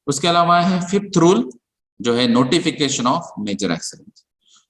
उसके अलावा है फिफ्थ रूल, जो है नोटिफिकेशन ऑफ मेजर एक्सीडेंट।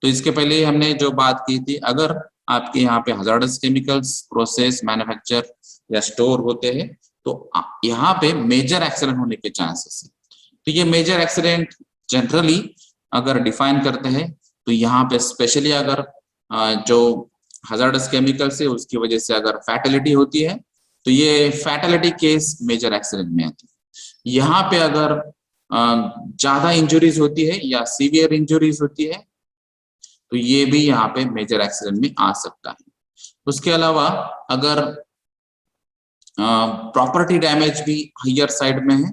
तो इसके पहले हमने जो बात की थी, अगर आपके यहाँ पे हजार्डस केमिकल्स प्रोसेस, मैन्युफैक्चर या स्टोर होते हैं, तो यहाँ पे मेजर एक्सीडेंट होने के चांसेस है। तो ये मेजर एक्सीडेंट जनरली अगर डिफाइन करते हैं, तो यहाँ पे स्पेशली अगर जो हजार्डस केमिकल्स है उसकी वजह से अगर फैटेलिटी होती है, तो ये फैटेलिटी केस मेजर एक्सीडेंट में आती है। यहाँ पे अगर ज्यादा इंजुरीज होती है या सीवियर इंजुरीज होती है, तो ये भी यहाँ पे मेजर एक्सीडेंट में आ सकता है। उसके अलावा अगर प्रॉपर्टी डैमेज भी हायर साइड में है,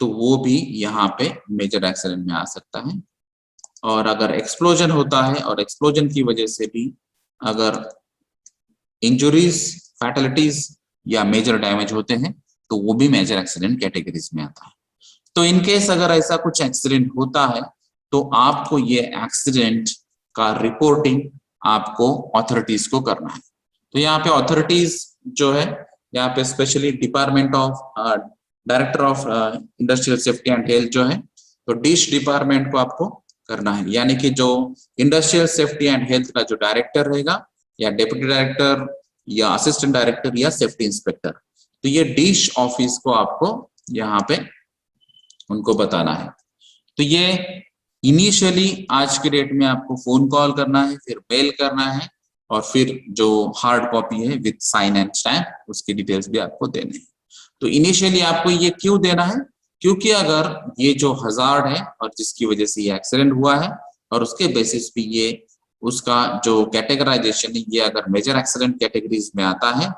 तो वो भी यहाँ पे मेजर एक्सीडेंट में आ सकता है। और अगर एक्सप्लोजन होता है और एक्सप्लोजन की वजह से भी अगर इंजुरीज, फैटलिटीज या मेजर डैमेज होते हैं, तो वो भी मेजर एक्सीडेंट कैटेगरीज में आता है। तो इन केस अगर ऐसा कुछ एक्सीडेंट होता है, तो आपको ये एक्सीडेंट का रिपोर्टिंग आपको अथॉरिटीज को करना है। तो यहाँ पे अथॉरिटीज जो है, यहाँ पे specially department of director of industrial safety and health जो है, तो डिश डिपार्टमेंट को आपको करना है। यानी कि जो इंडस्ट्रियल सेफ्टी एंड हेल्थ का जो डायरेक्टर रहेगा, या डेप्यूटी डायरेक्टर या असिस्टेंट डायरेक्टर या सेफ्टी इंस्पेक्टर, तो ये डिश ऑफिस को आपको यहाँ पे उनको बताना है। तो ये इनिशियली आज के डेट में आपको फोन कॉल करना है, फिर मेल करना है, और फिर जो हार्ड कॉपी है विद साइन एंड स्टैम्प, उसकी डिटेल्स भी आपको देने हैं। तो इनिशियली आपको ये क्यों देना है? क्योंकि अगर ये जो हजार्ड है और जिसकी वजह से ये एक्सीडेंट हुआ है, और उसके बेसिस पे ये उसका जो कैटेगराइजेशन है, ये अगर मेजर एक्सीडेंट कैटेगरीज में आता है,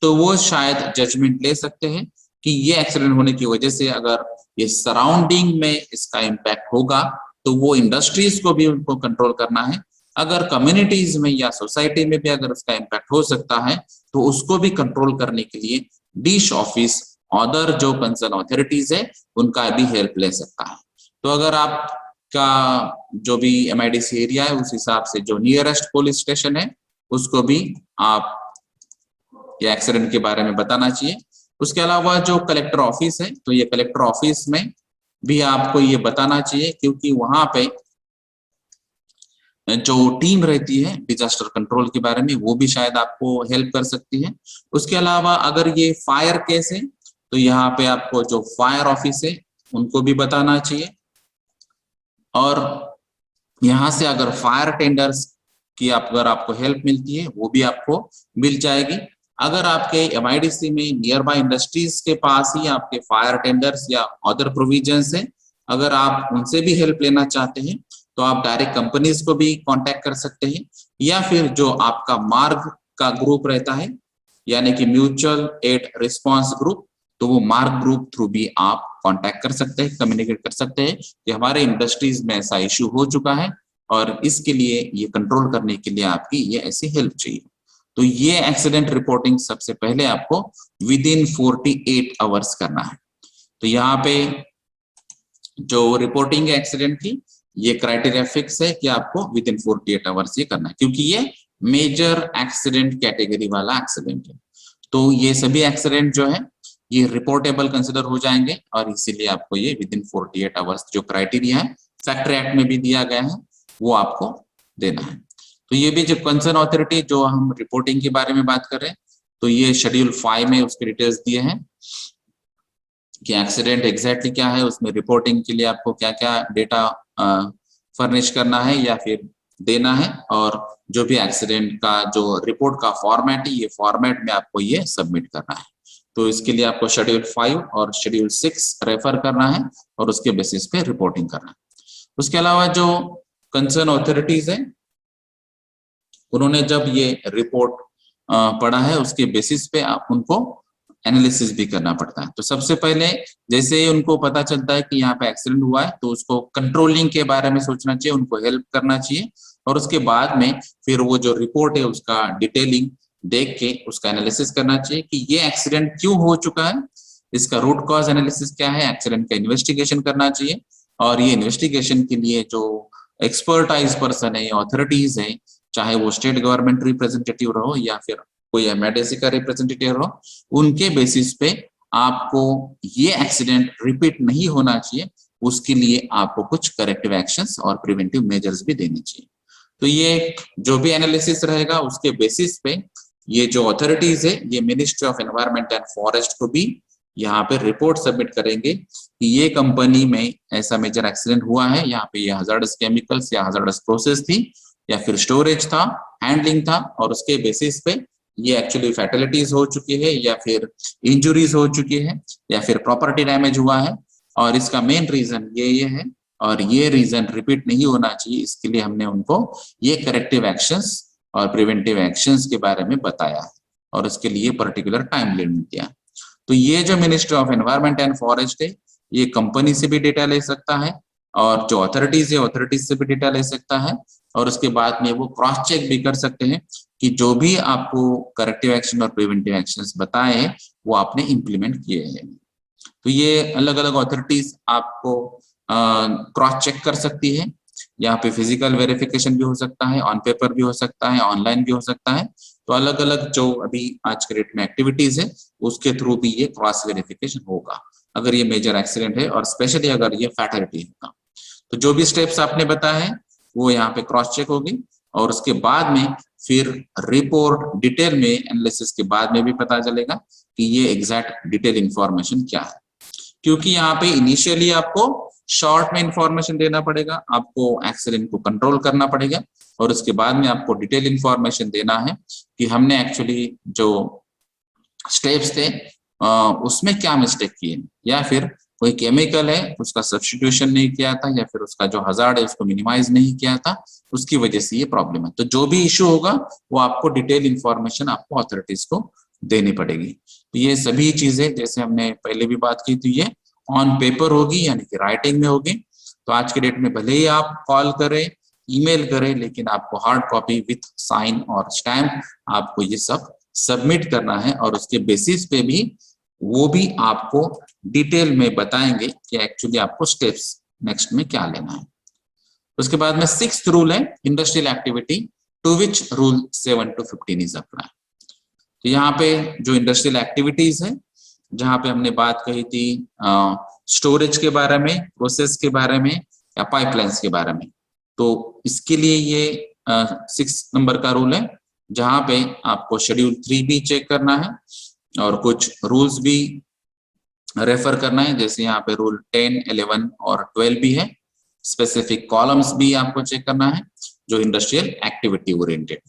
तो वो शायद जजमेंट ले सकते हैं कि ये एक्सीडेंट होने की वजह से अगर ये सराउंडिंग में इसका इम्पैक्ट होगा, तो वो इंडस्ट्रीज को भी उनको कंट्रोल करना है। अगर कम्युनिटीज में या सोसाइटी में भी अगर उसका इम्पैक्ट हो सकता है, तो उसको भी कंट्रोल करने के लिए डिश ऑफिस अदर जो कंसर्न अथॉरिटीज है उनका भी हेल्प ले सकता है। तो अगर आपका जो भी MIDC एरिया है, उस हिसाब से जो नियरेस्ट पुलिस स्टेशन है, उसको भी आप ये एक्सीडेंट के बारे में बताना चाहिए। उसके अलावा जो कलेक्टर ऑफिस है, तो ये कलेक्टर ऑफिस में भी आपको ये बताना चाहिए, क्योंकि वहां पे जो टीम रहती है डिजास्टर कंट्रोल के बारे में, वो भी शायद आपको हेल्प कर सकती है। उसके अलावा अगर ये फायर केस है, तो यहाँ पे आपको जो फायर ऑफिस है उनको भी बताना चाहिए। और यहाँ से अगर फायर टेंडर्स की अगर आपको हेल्प मिलती है, वो भी आपको मिल जाएगी। अगर आपके MIDC में नियर बाय इंडस्ट्रीज के पास ही आपके फायर टेंडर्स या अदर प्रोविजंस है, अगर आप उनसे भी हेल्प लेना चाहते हैं, तो आप डायरेक्ट कंपनीज को भी कांटेक्ट कर सकते हैं, या फिर जो आपका मार्ग का ग्रुप रहता है, यानी कि म्यूचुअल एड रिस्पांस ग्रुप, तो वो मार्ग ग्रुप थ्रू भी आप कांटेक्ट कर सकते हैं, कम्युनिकेट कर सकते हैं कि हमारे इंडस्ट्रीज में ऐसा इश्यू हो चुका है और इसके लिए ये कंट्रोल करने के लिए आपकी ये ऐसी हेल्प चाहिए। तो ये एक्सीडेंट रिपोर्टिंग सबसे पहले आपको विद इन 48 आवर्स करना है। तो यहाँ पे जो रिपोर्टिंग एक्सीडेंट की ये क्राइटेरिया फिक्स है कि आपको विद इन 48 आवर्स ये करना है, क्योंकि ये मेजर एक्सीडेंट कैटेगरी वाला एक्सीडेंट है। तो ये सभी एक्सीडेंट जो है ये रिपोर्टेबल कंसिडर हो जाएंगे, और इसीलिए आपको ये विद इन 48 आवर्स जो क्राइटेरिया है फैक्ट्री एक्ट में भी दिया गया है, वो आपको देना है। तो ये भी जो कंसर्न अथॉरिटी जो हम रिपोर्टिंग के बारे में बात कर रहे हैं, तो ये शेड्यूल 5 में उसके डिटेल्स दिए हैं कि एक्सीडेंट एग्जैक्टली क्या है, उसमें रिपोर्टिंग के लिए आपको क्या क्या डेटा फर्निश करना है या फिर देना है, और जो भी एक्सीडेंट का जो रिपोर्ट का फॉर्मेट है, ये फॉर्मेट में आपको ये सबमिट करना है। तो इसके लिए आपको शेड्यूल 5 और शेड्यूल 6 रेफर करना है और उसके बेसिस पे रिपोर्टिंग करना है। उसके अलावा जो कंसर्न अथॉरिटीज है, उन्होंने जब ये रिपोर्ट पढ़ा है, उसके बेसिस पे आप उनको एनालिसिस भी करना पड़ता है। तो सबसे पहले जैसे ही उनको पता चलता है कि यहाँ पे एक्सीडेंट हुआ है, तो उसको कंट्रोलिंग के बारे में सोचना चाहिए, उनको हेल्प करना चाहिए, और उसके बाद में फिर वो जो रिपोर्ट है उसका डिटेलिंग देख के उसका एनालिसिस करना चाहिए कि ये एक्सीडेंट क्यों हो चुका है, इसका रूट कॉज एनालिसिस क्या है, एक्सीडेंट का इन्वेस्टिगेशन करना चाहिए। और ये इन्वेस्टिगेशन के लिए जो एक्सपर्टाइज पर्सन है, अथॉरिटीज है, चाहे वो स्टेट गवर्नमेंट रिप्रेजेंटेटिव रहो या फिर कोई MIDC का रिप्रेजेंटेटिव रहो, उनके बेसिस पे आपको ये एक्सीडेंट रिपीट नहीं होना चाहिए, उसके लिए आपको कुछ करेक्टिव एक्शंस और प्रिवेंटिव मेजर्स भी देने चाहिए। तो ये जो भी एनालिसिस रहेगा उसके बेसिस पे ये जो अथॉरिटीज है ये ministry of environment and forest को भी यहाँ पे रिपोर्ट सबमिट करेंगे कि ये कंपनी में ऐसा मेजर एक्सीडेंट हुआ है, यहाँ पे ये हजार्डस केमिकल्स या हजार्डस प्रोसेस थी या फिर स्टोरेज था, हैंडलिंग था, और उसके बेसिस पे ये एक्चुअली फैटलिटीज हो चुकी है या फिर इंजुरीज हो चुकी है या फिर प्रॉपर्टी डैमेज हुआ है, और इसका मेन रीजन ये है और ये रीजन रिपीट नहीं होना चाहिए, इसके लिए हमने उनको ये करेक्टिव एक्शंस और प्रिवेंटिव एक्शंस के बारे में बताया है और उसके लिए पर्टिकुलर टाइम लिमिट दिया। तो ये जो ministry of environment and forest है ये कंपनी से भी डेटा ले सकता है और जो अथॉरिटीज है अथॉरिटीज से भी डेटा ले सकता है, और उसके बाद में वो क्रॉस चेक भी कर सकते हैं कि जो भी आपको करेक्टिव एक्शन और प्रिवेंटिव एक्शंस बताए हैं वो आपने इम्प्लीमेंट किए हैं। तो ये अलग अलग अथॉरिटीज आपको क्रॉस चेक कर सकती है। यहाँ पे फिजिकल वेरिफिकेशन भी हो सकता है, ऑन पेपर भी हो सकता है, ऑनलाइन भी हो सकता है। तो अलग अलग जो अभी आज के डेट में एक्टिविटीज है उसके थ्रू भी ये क्रॉस वेरिफिकेशन होगा अगर ये मेजर एक्सीडेंट है और स्पेशली अगर ये फैटलिटी है। तो जो भी स्टेप्स आपने बताए हैं वो यहाँ पे क्रॉस चेक होगी और उसके बाद में फिर रिपोर्ट डिटेल में एनालिसिस के बाद में भी पता चलेगा कि ये एग्जैक्ट डिटेल इंफॉर्मेशन क्या है, क्योंकि यहाँ पे इनिशियली आपको शॉर्ट में इंफॉर्मेशन देना पड़ेगा, आपको एक्सीडेंट को कंट्रोल करना पड़ेगा और उसके बाद में आपको डिटेल इंफॉर्मेशन देना है कि हमने एक्चुअली जो स्टेप्स थे उसमें क्या मिस्टेक किए, या फिर कोई केमिकल है उसका सब्स्टिट्यूशन नहीं किया था या फिर उसका जो हजार्ड है उसको मिनिमाइज नहीं किया था, उसकी वजह से ये प्रॉब्लम है। तो जो भी इश्यू होगा वो आपको डिटेल इंफॉर्मेशन आपको अथॉरिटीज को देनी पड़ेगी। तो ये सभी चीजें जैसे हमने पहले भी बात की थी ये ऑन पेपर होगी यानी कि राइटिंग में होगी। तो आज के डेट में भले ही आप कॉल करें ईमेल करें लेकिन आपको हार्ड कॉपी विथ साइन और स्टैम्प आपको ये सब सबमिट करना है और उसके बेसिस पे भी वो भी आपको डिटेल में बताएंगे कि एक्चुअली आपको स्टेप्स नेक्स्ट में क्या लेना है। उसके बाद में 6th रूल है industrial activity to which rule 7 to 15 is apply. तो यहाँ पे जो इंडस्ट्रियल एक्टिविटीज है जहाँ पे हमने बात कही थी स्टोरेज के बारे में, प्रोसेस के बारे में या पाइपलाइंस के बारे में, तो इसके लिए ये 6 नंबर का रूल है जहाँ पे आपको शेड्यूल 3 भी चेक करना है और कुछ रूल्स भी रेफर करना है, जैसे यहाँ पे रूल 10, 11 और 12 भी है। स्पेसिफिक कॉलम्स भी आपको चेक करना है जो इंडस्ट्रियल एक्टिविटी ओरिएंटेड।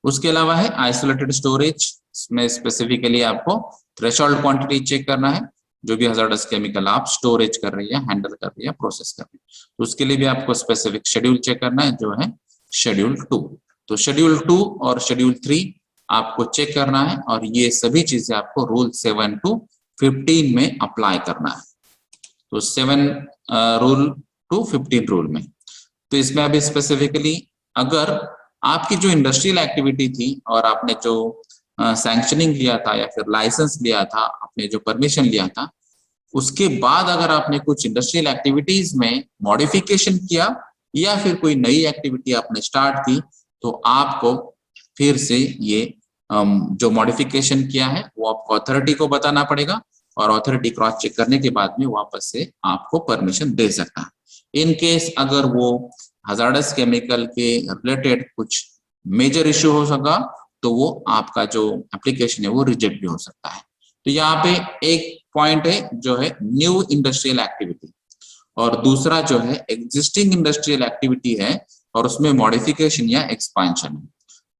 उसके अलावा है आइसोलेटेड स्टोरेज में स्पेसिफिकली आपको थ्रेशोल्ड क्वांटिटी चेक करना है जो भी हजार्डस केमिकल आप स्टोरेज कर रही है, हैंडल कर रही है, प्रोसेस कर रही है, तो उसके लिए भी आपको स्पेसिफिक शेड्यूल चेक करना है जो है शेड्यूल 2। तो शेड्यूल 2 और शेड्यूल 3 आपको चेक करना है और ये सभी चीजें आपको रूल 7 to 15 में अप्लाई करना है। तो 7 रूल to 15 रूल में, तो इसमें अभी स्पेसिफिकली अगर आपकी जो इंडस्ट्रियल एक्टिविटी थी और आपने जो सैंक्शनिंग लिया था या फिर लाइसेंस लिया था, आपने जो परमिशन लिया था, उसके बाद अगर आपने कुछ इंडस्ट्रियल एक्टिविटीज में मॉडिफिकेशन किया या फिर कोई नई एक्टिविटी आपने स्टार्ट की, तो आपको फिर से ये जो मॉडिफिकेशन किया है वो आपको अथॉरिटी को बताना पड़ेगा और अथॉरिटी क्रॉस चेक करने के बाद में वापस से आपको परमिशन दे सकता है। इन केस अगर वो हजार्डस केमिकल के रिलेटेड कुछ मेजर इश्यू हो सका तो वो आपका जो एप्लीकेशन है वो रिजेक्ट भी हो सकता है। तो यहाँ पे एक पॉइंट है जो है न्यू इंडस्ट्रियल एक्टिविटी और दूसरा जो है एग्जिस्टिंग इंडस्ट्रियल एक्टिविटी है और उसमें मॉडिफिकेशन या एक्सपेंशन है,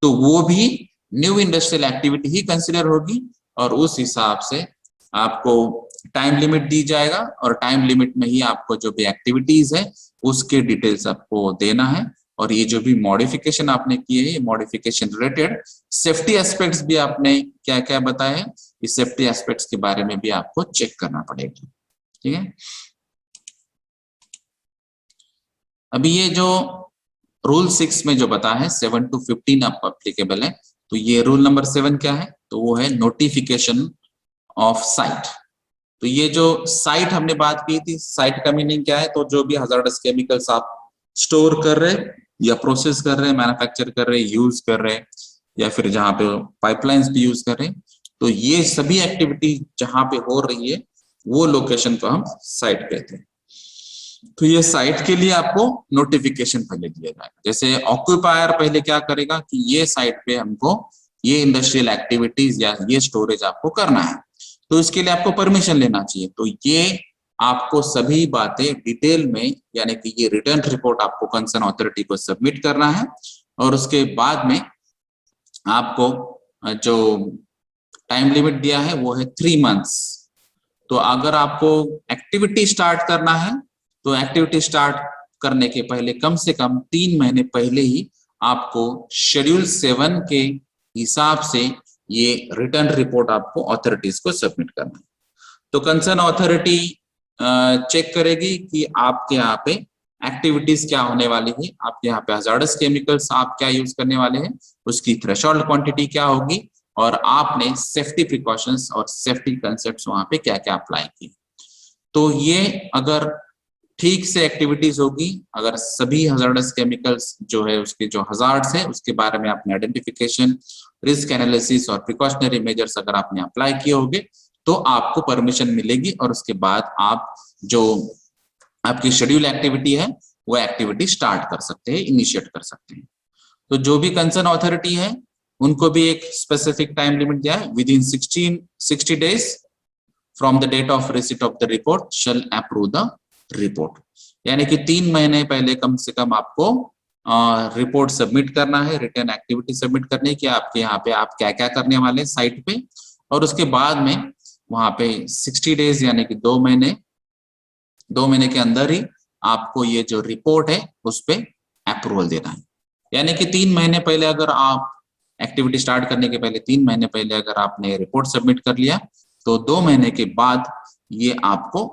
तो वो भी न्यू इंडस्ट्रियल एक्टिविटी ही कंसिडर होगी और उस हिसाब से आपको टाइम लिमिट दी जाएगा और टाइम लिमिट में ही आपको जो भी एक्टिविटीज है उसके डिटेल्स आपको देना है। और ये जो भी मॉडिफिकेशन आपने किए हैं, मॉडिफिकेशन रिलेटेड सेफ्टी एस्पेक्ट्स भी आपने क्या क्या बताए हैं, इस सेफ्टी एस्पेक्ट्स के बारे में भी आपको चेक करना पड़ेगा। ठीक है, अभी ये जो रूल 6 में जो बताया है 7 to 15 आपको एप्लीकेबल है, तो ये रूल नंबर 7 क्या है, तो वो है नोटिफिकेशन ऑफ साइट। तो ये जो साइट हमने बात की थी, साइट का मीनिंग क्या है, तो जो भी हजार्डस केमिकल्स आप स्टोर कर रहे या प्रोसेस कर रहे, मैन्युफैक्चर कर रहे, यूज कर रहे या फिर जहाँ पे पाइपलाइंस भी यूज कर रहे, तो ये सभी एक्टिविटी जहां पे हो रही है वो लोकेशन को हम साइट कहते हैं। तो ये साइट के लिए आपको नोटिफिकेशन पहले दिया जाएगा। जैसे ऑक्यूपायर पहले क्या करेगा कि ये साइट पे हमको ये इंडस्ट्रियल एक्टिविटीज या ये स्टोरेज आपको करना है, तो इसके लिए आपको परमिशन लेना चाहिए। तो ये आपको सभी बातें डिटेल में, यानी कि ये रिटर्न रिपोर्ट आपको कंसर्न अथॉरिटी को सबमिट करना है, और उसके बाद में आपको जो टाइम लिमिट दिया है वो है 3 मंथ्स। तो अगर आपको एक्टिविटी स्टार्ट करना है तो एक्टिविटी स्टार्ट करने के पहले कम से कम 3 महीने पहले ही आपको शेड्यूल 7 के हिसाब से ये रिटर्न रिपोर्ट आपको अथॉरिटीज को सबमिट करना है। तो कंसर्न अथॉरिटी चेक करेगी कि आपके यहाँ पे एक्टिविटीज क्या होने वाली है, आपके यहाँ पे हजार्डस केमिकल्स आप क्या यूज करने वाले हैं, उसकी थ्रेशोल्ड क्वांटिटी क्या होगी, और आपने सेफ्टी प्रिकॉशंस और सेफ्टी कंसेप्ट्स वहां पे क्या क्या अप्लाई किए। तो ये अगर ठीक से एक्टिविटीज होगी, अगर सभी हजार्डस केमिकल्स जो है उसके जो हजार्ड्स है उसके बारे में आपने आइडेंटिफिकेशन, रिस्क एनालिसिस और प्रिकॉशनरी मेजर्स अगर आपने अप्लाई किए होंगे तो आपको परमिशन मिलेगी, और उसके बाद आप जो आपकी शेड्यूल एक्टिविटी है वो एक्टिविटी स्टार्ट कर सकते हैं, इनिशिएट कर सकते हैं। तो जो भी कंसर्न अथॉरिटी है उनको भी एक स्पेसिफिक टाइम लिमिट दिया है, within 60 days from the date of receipt of the report shall approve the report. यानी कि 3 महीने पहले कम से कम आपको रिपोर्ट सबमिट करना है, रिटर्न एक्टिविटी सबमिट करनी है कि आपके यहाँ पे आप क्या क्या करने वाले हैं साइट पे, और उसके बाद में वहां पे 60 days यानी कि 2 महीने के अंदर ही आपको ये जो रिपोर्ट है उस पे अप्रूवल देना है। यानी कि 3 महीने पहले अगर आप एक्टिविटी स्टार्ट करने के पहले 3 महीने पहले अगर आपने रिपोर्ट सबमिट कर लिया तो 2 महीने के बाद ये आपको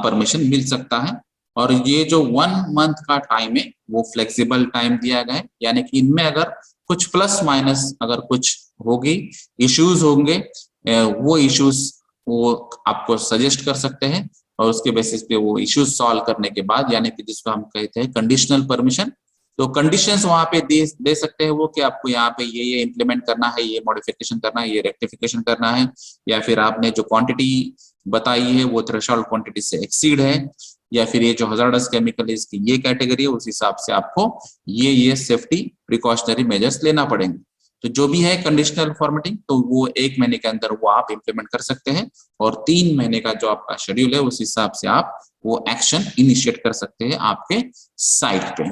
परमिशन मिल सकता है। और ये जो 1 मंथ का टाइम है वो फ्लेक्सिबल टाइम दिया गया है, यानी कि इनमें अगर कुछ प्लस माइनस अगर कुछ होगी, इश्यूज होंगे, वो इश्यूज वो आपको सजेस्ट कर सकते हैं, और उसके बेसिस पे वो इश्यूज सॉल्व करने के बाद, यानी कि जिसको हम कहते हैं कंडीशनल परमिशन, तो कंडीशंस वहां पे दे सकते हैं वो कि आपको यहाँ पे ये इम्प्लीमेंट करना है, ये मॉडिफिकेशन करना है, ये रेक्टिफिकेशन करना है, या फिर आपने जो क्वांटिटी बताई है वो थ्रेशोल्ड क्वांटिटी से एक्सीड है, या फिर ये जो हजार्डस केमिकल है इसकी ये कैटेगरी है, उस हिसाब से आपको ये सेफ्टी प्रिकॉशनरी मेजर्स लेना पड़ेंगे। तो जो भी है कंडीशनल फॉर्मेटिंग, तो वो 1 महीने के अंदर वो आप इम्प्लीमेंट कर सकते हैं, और 3 महीने का जो आपका शेड्यूल है उस हिसाब से आप वो एक्शन इनिशिएट कर सकते हैं आपके साइट पे।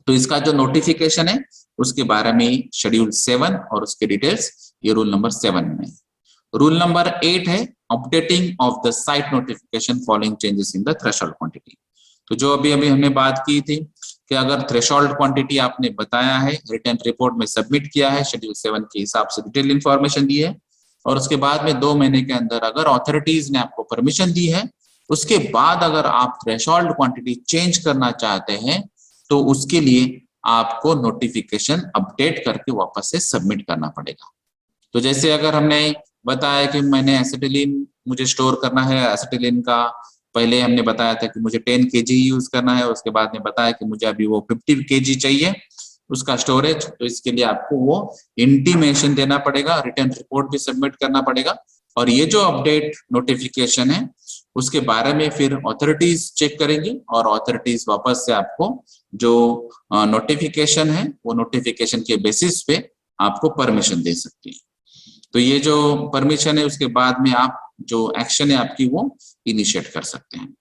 तो इसका जो नोटिफिकेशन है उसके बारे में शेड्यूल 7 और उसके डिटेल्स ये रूल नंबर 7 में। रूल नंबर 8 है updating of the site notification following changes in the threshold quantity. तो जो अभी हमने बात की थी कि अगर थ्रेशोल्ड क्वांटिटी आपने बताया है, रिटर्न रिपोर्ट में सबमिट किया है, शेड्यूल 7 के हिसाब से डिटेल इंफॉर्मेशन दी है, और उसके बाद में 2 महीने के अंदर अगर अथॉरिटीज ने आपको परमिशन दी है, उसके बाद अगर आप थ्रेशोल्ड क्वांटिटी चेंज करना चाहते हैं तो उसके लिए आपको नोटिफिकेशन अपडेट करके वापस से सबमिट करना पड़ेगा। तो जैसे अगर हमने बताया कि मैंने एसिटिलीन मुझे स्टोर करना है, एसिटिलीन का पहले हमने बताया था कि मुझे 10 kg यूज करना है, उसके बाद में बताया कि मुझे अभी वो 50 kg चाहिए उसका स्टोरेज, तो इसके लिए आपको वो इंटीमेशन देना पड़ेगा, रिटर्न रिपोर्ट भी सबमिट करना पड़ेगा, और ये जो अपडेट नोटिफिकेशन है उसके बारे में फिर अथॉरिटीज चेक करेंगी, और अथॉरिटीज वापस से आपको जो नोटिफिकेशन है वो नोटिफिकेशन के बेसिस पे आपको परमिशन दे सकती है। तो ये जो परमिशन है उसके बाद में आप जो एक्शन है आपकी वो इनिशिएट कर सकते हैं।